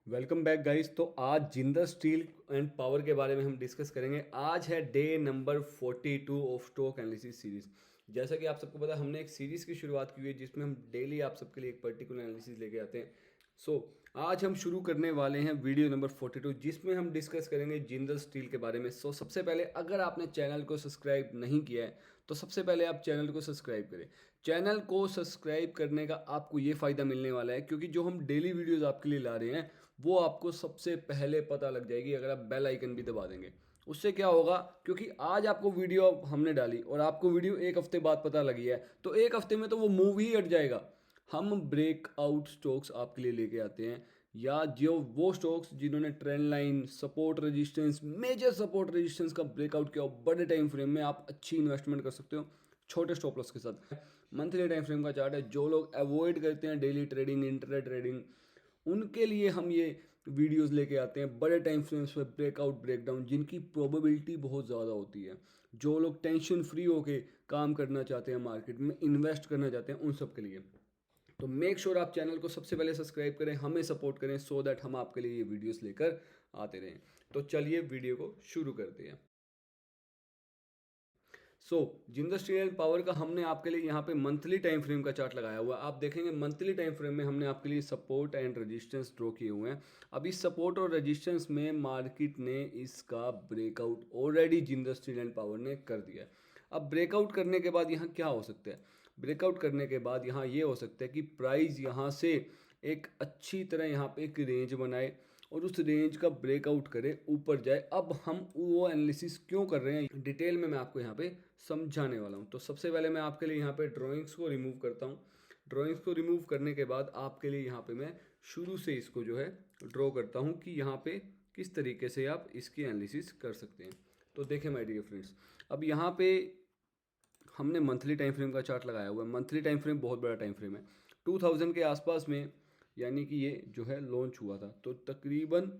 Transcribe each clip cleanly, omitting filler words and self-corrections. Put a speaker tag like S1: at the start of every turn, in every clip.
S1: Welcome back guys. तो आज Jindal Steel and power के बारे में हम डिस्कस करेंगे। आज है day number 42 of stock analysis series. जैसा कि आप सबको पता है, हमने एक सीरीज की शुरुआत की हुई है जिसमें हम डेली आप सबके लिए एक पर्टिकुलर एनालिसिस लेके आते हैं। सो आज हम शुरू करने वाले हैं वीडियो नंबर 42 जिसमें हम डिस्कस करेंगे जिंदल स्टील के बारे में। सबसे पहले अगर आपने चैनल को सब्सक्राइब नहीं किया है तो सबसे पहले आप चैनल को सब्सक्राइब करें। चैनल को सब्सक्राइब करने का आपको ये फ़ायदा मिलने वाला है क्योंकि जो हम डेली वीडियोस आपके लिए ला रहे हैं वो आपको सबसे पहले पता लग जाएगी अगर आप बेल आइकन भी दबा देंगे। उससे क्या होगा, क्योंकि आज आपको वीडियो हमने डाली और आपको वीडियो एक हफ्ते बाद पता लगी है तो एक हफ्ते में तो वो मूव ही हट जाएगा। हम ब्रेकआउट स्टॉक्स आपके लिए लेके आते हैं, या जो वो स्टॉक्स जिन्होंने trend line, support resistance, major support resistance का ब्रेकआउट किया हो, बड़े टाइम फ्रेम में आप अच्छी इन्वेस्टमेंट कर सकते हो छोटे स्टॉप लॉस के साथ। मंथली टाइम फ्रेम का चार्ट है। जो लोग अवॉइड करते हैं डेली ट्रेडिंग, इंट्रा ट्रेडिंग, उनके लिए हम ये वीडियोस लेके आते हैं बड़े टाइम फ्रेम्स पे, ब्रेकआउट, ब्रेकडाउन जिनकी प्रोबेबिलिटी बहुत ज़्यादा होती है। जो लोग टेंशन फ्री होके काम करना चाहते हैं, मार्केट में इन्वेस्ट करना चाहते हैं, उन सब के लिए। तो मेक श्योर आप चैनल को सबसे पहले सब्सक्राइब करें, हमें सपोर्ट करें सो दैट हम आपके लिए ये वीडियोस लेकर आते रहें। तो चलिए वीडियो को शुरू करते हैं। जिंदल स्टील एंड पावर का हमने आपके लिए यहाँ पे मंथली टाइम फ्रेम का चार्ट लगाया हुआ है। आप देखेंगे मंथली टाइम फ्रेम में हमने आपके लिए सपोर्ट एंड रेजिस्टेंस ड्रॉ किए हुए हैं। अब इस सपोर्ट और रेजिस्टेंस में मार्केट ने इसका breakout already Jindal Steel and power ने कर दिया है। अब ब्रेकआउट करने के बाद यहाँ क्या हो सकता है? ब्रेकआउट करने के बाद यहाँ ये हो सकता है कि प्राइस यहाँ से एक अच्छी तरह यहाँ पे एक रेंज बनाए और उस रेंज का ब्रेकआउट करे, ऊपर जाए। अब हम वो एनालिसिस क्यों कर रहे हैं डिटेल में मैं आपको यहाँ पे समझाने वाला हूँ। तो सबसे पहले मैं आपके लिए यहाँ पे ड्राइंग्स को रिमूव करता हूँ। ड्राइंग्स को रिमूव करने के बाद आपके लिए यहाँ पे मैं शुरू से इसको जो है ड्रॉ करता हूँ कि यहाँ पे किस तरीके से आप इसकी एनालिसिस कर सकते हैं। तो देखें माय डियर फ्रेंड्स, अब यहाँ पे हमने मंथली टाइम फ्रेम का चार्ट लगाया हुआ है। मंथली टाइम फ्रेम बहुत बड़ा टाइम फ्रेम है। 2000 के आसपास में, यानी कि ये जो है लॉन्च हुआ था, तो तकरीबन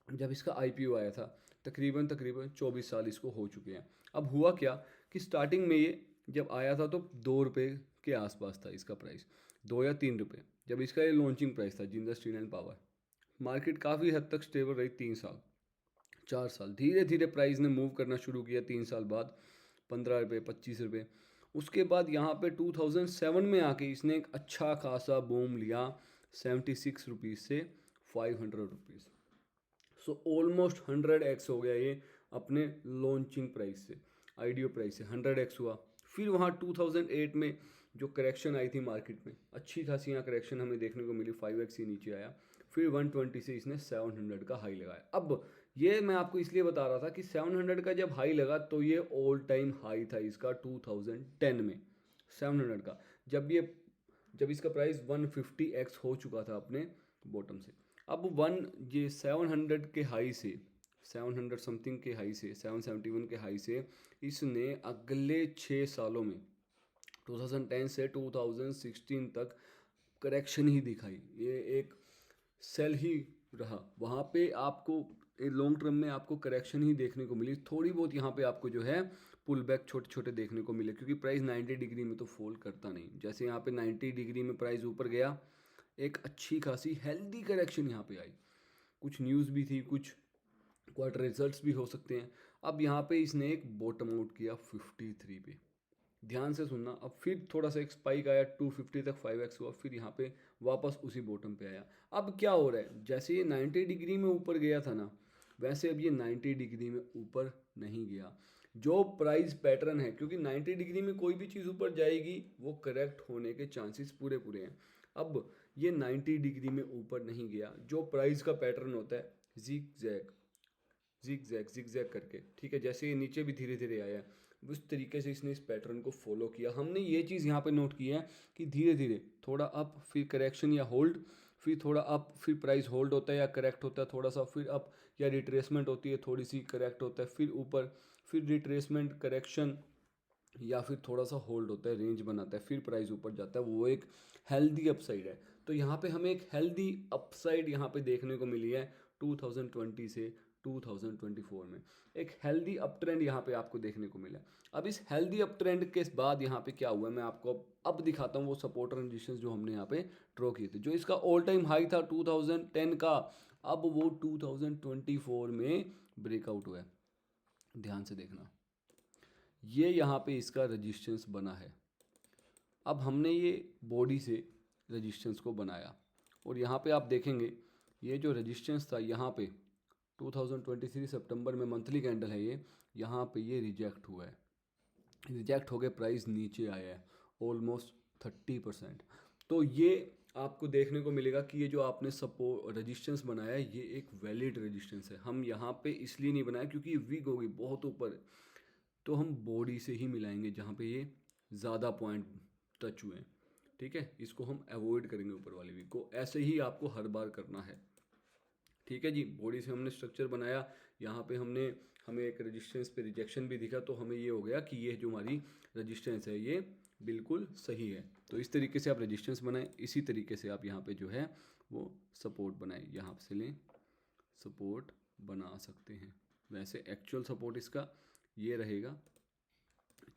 S1: जब इसका आईपीओ आया था तकरीबन तकरीबन 24 साल इसको हो चुके हैं। अब हुआ क्या कि स्टार्टिंग में ये जब आया था तो 2 रुपये के आसपास था इसका प्राइस, 2 या 3 रुपये जब इसका ये लॉन्चिंग प्राइस था Jindal Steel and power. Market काफ़ी हद तक स्टेबल रही 3 साल, 4 साल। धीरे धीरे प्राइस ने मूव करना शुरू किया 3 साल बाद, 15 रुपये, 25 रुपये। उसके बाद यहाँ पे 2007 में आके इसने एक अच्छा खासा बूम लिया 76 रुपीज़ से 500 रुपीज़। सो ऑलमोस्ट 100x हो गया ये अपने लॉन्चिंग प्राइस से, आईडीओ प्राइस से 100x हुआ। फिर वहाँ 2008 में जो करेक्शन आई थी मार्केट में, अच्छी खासी यहाँ करेक्शन हमें देखने को मिली, 5x ही नीचे आया। फिर 120 से इसने 700 का हाई लगाया। अब ये मैं आपको इसलिए बता रहा था कि 700 का जब हाई लगा तो ये ऑल टाइम हाई था इसका 2010 में। 700 का जब इसका प्राइस 150x हो चुका था अपने बॉटम से। अब ये 700 के हाई से, 700 समथिंग के हाई से, 771 के हाई से इसने अगले 6 सालों में 2010 से 2016 तक करेक्शन ही दिखाई। ये एक सेल ही रहा वहाँ पे। आपको लॉन्ग टर्म में आपको करेक्शन ही देखने को मिली। थोड़ी बहुत यहाँ पे आपको जो है पुल बैक छोटे छोटे देखने को मिले, क्योंकि प्राइस 90 डिग्री में तो फॉल करता नहीं। जैसे यहाँ पे 90 डिग्री में प्राइस ऊपर गया, एक अच्छी खासी हेल्दी करेक्शन यहाँ पे आई। कुछ न्यूज़ भी थी, कुछ क्वार्टर रिजल्ट्स भी हो सकते हैं। अब यहाँ पे इसने एक बॉटम आउट किया 53 पे, ध्यान से सुनना। अब फिर थोड़ा सा एक स्पाइक आया 250 तक, 5x हुआ, फिर यहाँ पे वापस उसी बॉटम पे आया। अब क्या हो रहा है, जैसे ये 90 डिग्री में ऊपर गया था ना, वैसे अब ये 90 डिग्री में ऊपर नहीं गया। जो प्राइस पैटर्न है, क्योंकि 90 डिग्री में कोई भी चीज़ ऊपर जाएगी वो करेक्ट होने के चांसेस पूरे पूरे हैं। अब ये 90 डिग्री में ऊपर नहीं गया। जो प्राइस का पैटर्न होता है zig zag, zig zag zig zag करके, ठीक है, जैसे ये नीचे भी धीरे धीरे आया उस तरीके से इसने इस पैटर्न को फॉलो किया। हमने ये चीज़ यहाँ पे नोट की है कि धीरे धीरे थोड़ा अप, फिर करेक्शन या होल्ड, फिर थोड़ा अप, फिर प्राइस होल्ड होता है या करेक्ट होता है थोड़ा सा, फिर अप या रिट्रेसमेंट होती है थोड़ी सी, करेक्ट होता है, फिर ऊपर, फिर रिट्रेसमेंट, करेक्शन, या फिर थोड़ा सा होल्ड होता है, रेंज बनाता है, फिर प्राइस ऊपर जाता है। वो एक हेल्दी अपसाइड है। तो यहाँ पे हमें एक हेल्दी अपसाइड यहाँ पे देखने को मिली है 2020 से 2024 में एक हेल्दी अप ट्रेंड यहाँ पे आपको देखने को मिला। अब इस हेल्दी अप ट्रेंड के बाद यहाँ पे क्या हुआ, मैं आपको अब दिखाता हूँ वो सपोर्ट एंड रेजिस्टेंस जो हमने यहाँ पे ड्रॉ किए थे। जो इसका ऑल टाइम हाई था 2010 का, अब वो 2024 में ब्रेकआउट हुआ है। ध्यान से देखना, ये यहाँ पे इसका रेजिस्टेंस बना है। अब हमने ये बॉडी से रेजिस्टेंस को बनाया और यहाँ पे आप देखेंगे ये जो रेजिस्टेंस था यहाँ पे 2023 सितंबर में मंथली कैंडल है ये, यहाँ पे ये रिजेक्ट हुआ है। रिजेक्ट हो गए, प्राइस नीचे आया है ऑलमोस्ट 30%। तो ये आपको देखने को मिलेगा कि ये जो आपने सपोर्ट रेजिस्टेंस बनाया है ये एक वैलिड रेजिस्टेंस है। हम यहाँ पे इसलिए नहीं बनाया क्योंकि वीक हो गई बहुत ऊपर, तो हम बॉडी से ही मिलाएंगे जहाँ पे ये ज़्यादा पॉइंट टच हुए हैं। ठीक है, इसको हम अवॉइड करेंगे ऊपर वाले वीक को। ऐसे ही आपको हर बार करना है। ठीक है जी, बॉडी से हमने स्ट्रक्चर बनाया, यहाँ पे हमें एक रेजिस्टेंस पे रिजेक्शन भी दिखा, तो हमें ये हो गया कि ये जो हमारी रेजिस्टेंस है ये बिल्कुल सही है। तो इस तरीके से आप रेजिस्टेंस बनाएं, इसी तरीके से आप यहाँ पे जो है वो सपोर्ट बनाएं, यहाँ से लें सपोर्ट बना सकते हैं। वैसे एक्चुअल सपोर्ट इसका ये रहेगा।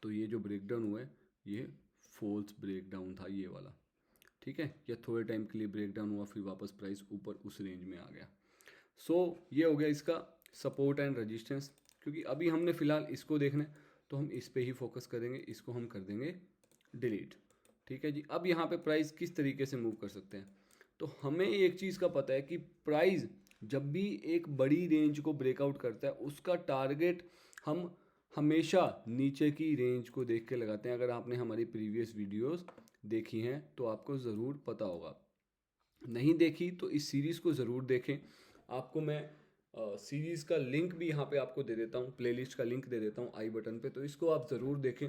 S1: तो ये जो ब्रेकडाउन हुआ है ये फॉल्स ब्रेकडाउन था ये वाला। ठीक है, या थोड़े टाइम के लिए ब्रेकडाउन हुआ, फिर वापस प्राइस ऊपर उस रेंज में आ गया। सो ये हो गया इसका सपोर्ट एंड रेजिस्टेंस। क्योंकि अभी हमने फ़िलहाल इसको देखना है तो हम इस पे ही फोकस करेंगे, इसको हम कर देंगे डिलीट। ठीक है जी, अब यहाँ पे प्राइस किस तरीके से मूव कर सकते हैं, तो हमें एक चीज़ का पता है कि प्राइस जब भी एक बड़ी रेंज को ब्रेकआउट करता है उसका टारगेट हम हमेशा नीचे की रेंज को देख के लगाते हैं। अगर आपने हमारी प्रीवियस वीडियोस देखी हैं तो आपको ज़रूर पता होगा, नहीं देखी तो इस सीरीज़ को ज़रूर देखें। आपको मैं सीरीज़ का लिंक भी यहाँ पे आपको दे देता हूँ, प्लेलिस्ट का लिंक दे देता हूँ आई बटन पे, तो इसको आप ज़रूर देखें,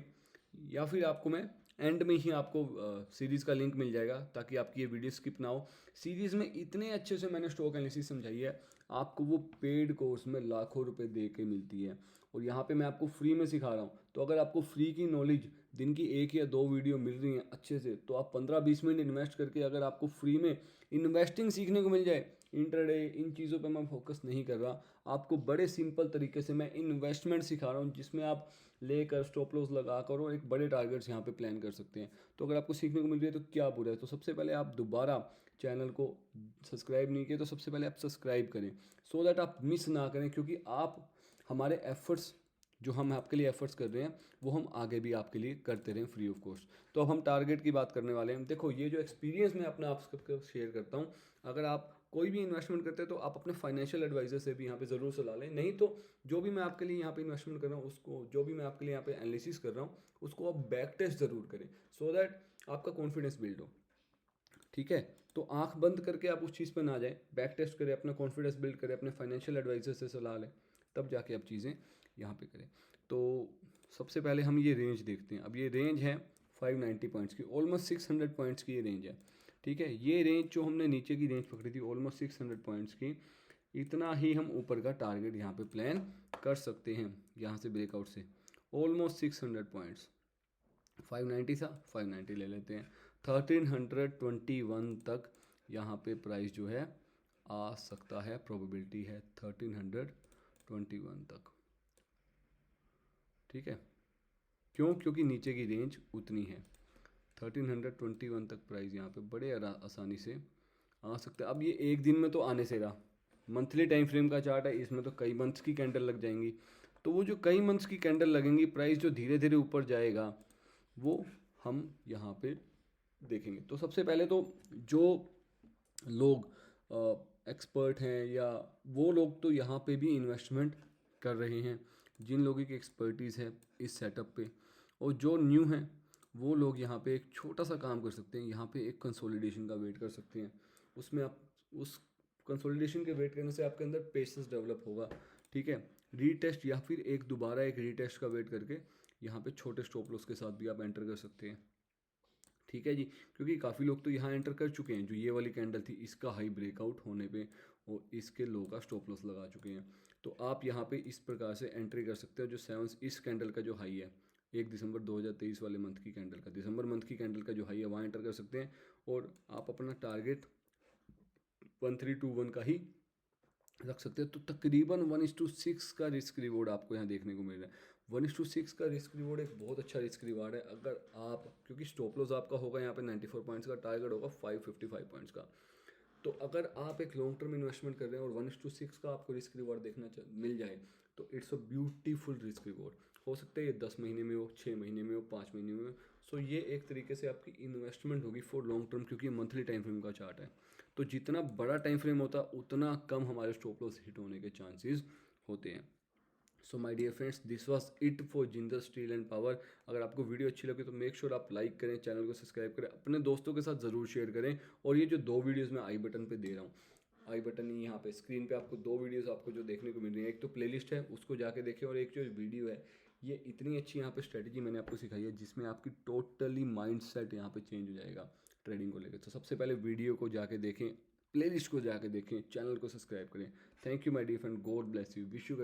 S1: या फिर आपको मैं एंड में ही आपको सीरीज़ का लिंक मिल जाएगा ताकि आपकी ये वीडियो स्किप ना हो। सीरीज़ में इतने अच्छे से मैंने स्टॉक एनालिसिस समझाई है, आपको वो पेड कोर्स में लाखों रुपए दे के मिलती है और यहाँ पे मैं आपको फ्री में सिखा रहा हूँ। तो अगर आपको फ्री की नॉलेज दिन की 1 या 2 वीडियो मिल रही हैं अच्छे से, तो आप 15-20 मिनट इन्वेस्ट करके अगर आपको फ्री में इन्वेस्टिंग सीखने को मिल जाए, इंटरडे इन चीज़ों पे मैं फोकस नहीं कर रहा, आपको बड़े सिंपल तरीके से मैं इन्वेस्टमेंट सिखा रहा हूँ जिसमें आप लेकर स्टॉप लॉस लगा कर और एक बड़े टारगेट्स यहाँ पे प्लान कर सकते हैं। तो अगर आपको सीखने को मिल रही है तो क्या बुरा है। तो सबसे पहले आप दोबारा चैनल को सब्सक्राइब नहीं किए तो सबसे पहले आप सब्सक्राइब करें, सो दैट आप मिस ना करें, क्योंकि आप हमारे एफर्ट्स जो हम आपके लिए एफर्ट्स कर रहे हैं वो हम आगे भी आपके लिए करते रहें फ्री ऑफ कॉस्ट। तो अब हम टारगेट की बात करने वाले हैं। देखो, ये जो एक्सपीरियंस मैं अपना आप सबको शेयर करता हूँ, अगर आप कोई भी इन्वेस्टमेंट करते हैं तो आप अपने फाइनेंशियल एडवाइजर से भी यहाँ पे ज़रूर सलाह लें। नहीं तो जो भी मैं आपके लिए यहाँ पे इन्वेस्टमेंट कर रहा हूँ उसको, जो भी मैं आपके लिए यहाँ पे एनालिसिस कर रहा हूँ उसको आप बैक टेस्ट ज़रूर करें, सो दैट आपका कॉन्फिडेंस बिल्ड हो। ठीक है, तो आंख बंद करके आप उस चीज़ पर ना जाएं, बैक टेस्ट करें, अपना कॉन्फिडेंस बिल्ड करें, अपने फाइनेंशियल एडवाइजर से सलाह लें, तब जाके आप चीज़ें यहाँ पे करें। तो सबसे पहले हम ये रेंज देखते हैं। अब ये रेंज है 590 पॉइंट्स की, ऑलमोस्ट 600 पॉइंट्स की ये रेंज है। ठीक है, ये रेंज जो हमने नीचे की रेंज पकड़ी थी ऑलमोस्ट 600 पॉइंट्स की, इतना ही हम ऊपर का टारगेट यहाँ पे प्लान कर सकते हैं। यहाँ से ब्रेकआउट से ऑलमोस्ट 600 पॉइंट्स, 590 था, 590 ले लेते हैं, 1321 तक यहाँ पे प्राइस जो है आ सकता है, प्रोबेबिलिटी है 1321 तक। ठीक है, क्यों? क्योंकि नीचे की रेंज उतनी है, 1321 तक प्राइस यहाँ पे बड़े आसानी से आ सकता है। अब ये एक दिन में तो आने से रहा, मंथली टाइम फ्रेम का चार्ट है, इसमें तो कई मंथ्स की कैंडल लग जाएंगी। तो वो जो कई मंथ्स की कैंडल लगेंगी, प्राइस जो धीरे धीरे ऊपर जाएगा वो हम यहाँ पे देखेंगे। तो सबसे पहले तो जो लोग एक्सपर्ट हैं या वो लोग तो यहाँ पे भी इन्वेस्टमेंट कर रहे हैं, जिन लोगों की एक्सपर्टीज़ है इस सेटअप पे, और जो न्यू हैं वो लोग यहाँ पे एक छोटा सा काम कर सकते हैं, यहाँ पे एक कंसोलिडेशन का वेट कर सकते हैं। उसमें आप उस कंसोलिडेशन के वेट करने से आपके अंदर पेशेंस डेवलप होगा। ठीक है, रीटेस्ट या फिर दोबारा एक रीटेस्ट का वेट करके यहाँ पे छोटे स्टॉप लॉस के साथ भी आप एंटर कर सकते हैं। ठीक है जी, क्योंकि काफ़ी लोग तो यहाँ एंटर कर चुके हैं, जो ये वाली कैंडल थी इसका हाई ब्रेकआउट होने पे और इसके लो का स्टॉप लॉस लगा चुके हैं। तो आप यहाँ पे इस प्रकार से एंट्री कर सकते हो। जो 7 इस कैंडल का जो हाई है 1 दिसंबर 2023 वाले मंथ की कैंडल का, दिसंबर मंथ की कैंडल का जो हाई है वहाँ एंटर कर सकते हैं और आप अपना टारगेट 1321 का ही रख सकते हैं। तो तकरीबन 1:6 का रिस्क रिवॉर्ड आपको यहाँ देखने को मिल रहा है। 1:6 का रिस्क रिवॉर्ड एक बहुत अच्छा रिस्क रिवार्ड है। अगर आप, क्योंकि स्टॉप लॉस आपका होगा यहाँ पे 94 पॉइंट्स का, टारगेट होगा 555 पॉइंट्स का। तो अगर आप एक लॉन्ग टर्म इन्वेस्टमेंट कर रहे हैं और 1:6 का आपको रिस्क रिवॉर्ड मिल जाए, तो it's a beautiful risk reward. हो सकता है ये 10 महीने में हो, 6 महीने में हो, 5 महीने में हो। सो ये एक तरीके से आपकी इन्वेस्टमेंट होगी फॉर लॉन्ग टर्म, क्योंकि ये मंथली टाइम फ्रेम का चार्ट है। तो जितना बड़ा टाइम फ्रेम होता है उतना कम हमारे स्टॉप लॉस हिट होने के चांसेस होते हैं। So my dear friends, this was it for Jindal Steel and Power. अगर आपको वीडियो अच्छी लगी तो मेक श्योर आप लाइक करें, चैनल को सब्सक्राइब करें, अपने दोस्तों के साथ ज़रूर शेयर करें। और ये जो 2 वीडियोस मैं आई बटन पे दे रहा हूँ, आई बटन यहाँ पे स्क्रीन पे आपको 2 वीडियोस आपको जो देखने को मिल रही है, एक तो प्लेलिस्ट है उसको जाके देखें, और एक जो वीडियो है, ये इतनी अच्छी यहाँ पे स्ट्रेटजी मैंने आपको सिखाई है जिसमें आपकी टोटली माइंड सेट यहाँ पे चेंज हो जाएगा ट्रेडिंग को लेकर। तो सबसे पहले वीडियो को जाके देखें, प्लेलिस्ट को जाके देखें, चैनल को सब्सक्राइब करें। Thank you my dear friend, God bless you, wish you